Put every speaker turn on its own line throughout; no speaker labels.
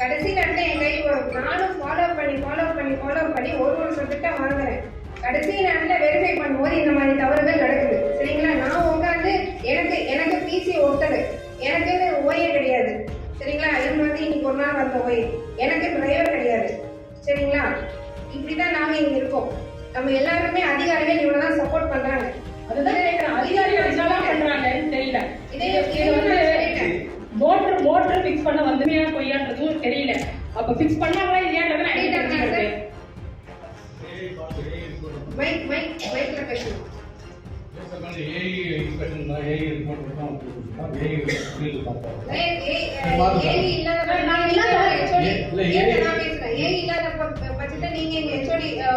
கடைசி நேரத்தில் என் கைக்கு வரும். நானும் ஃபாலோ பண்ணி ஒரு சப்ஜெக்டா வாங்குறேன். கடைசி நேரத்தில் வெரிஃபை பண்ணும்போது இந்த மாதிரி தவறுகள் நடக்குது. சரிங்களா? நான் உட்காந்து எனக்கு பிசி ஒருத்தர், எனக்கு ஓஏ கிடையாது. சரிங்களா? இவங்க இன்னைக்கு ஒரு நாள் வந்த ஓஏ, எனக்கு டிரைவர் கிடையாது. சரிங்களா? இப்படிதான் நாங்க இங்க இருக்கோம். நம்ம எல்லாருமே அதிகாரிகள் இவ்வளவுதான் சப்போர்ட் பண்றாங்க.
அதுதான் அதிகாரிகள் என்னதான் பண்றாங்கன்னு தெரியல.
இது வந்து
மோட்டர் ஃபிக்ஸ் பண்ண வந்துமையா பொய்யான்றதும் தெரியல. அப்ப ஃபிக்ஸ் பண்ணாங்களா இல்லையான்றத நான் தெரிஞ்சுக்கிட்டு
மைக்ல பேசணும்.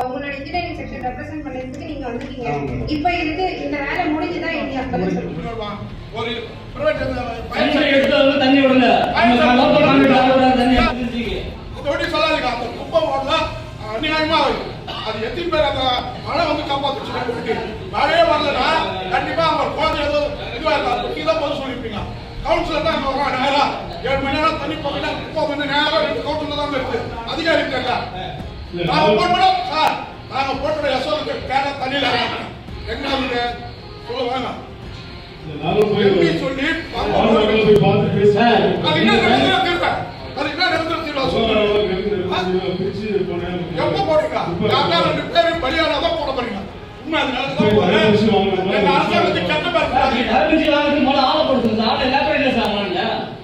உங்களோட இன்ஜினியரிங் செக்ஷன் ரெப்ரசென்ட் பண்ணதுக்கு நீங்க வந்திருக்கீங்க. இப்ப இதுக்கு இந்த வேலை முடிஞ்சுதா இல்லையா?
தண்ணி விடுங்க.
அநியாயமா அது எத்தனை பேர் அந்த மழை வந்து காப்பாத்துச்சு. மழையே வரலன்னா கண்டிப்பா அவங்க குழந்தை ஏதோ இதுவா இருக்கும். நீங்க தான் பதில் சொல்லிருப்பீங்க. கவுன்சிலர் தான் அங்க நேரம் 7 மணி நேரம் தண்ணி போட்டா 30 மணி நேரம் கவுன்சிலர் தான் இருக்கு. அதிகாரி தெரியல. நாங்க போட்டோம் சார், நாங்க போட்டோட எஸ்ஓக்கு கேர தண்ணியில எங்க சொல்ல வாங்க சொல்லி எப்ப போடுங்க? ரெண்டு பேரும் பலியானதான் போட போறீங்க. உண்மை அதனால அரசாங்கத்துக்கு கெட்ட பேர்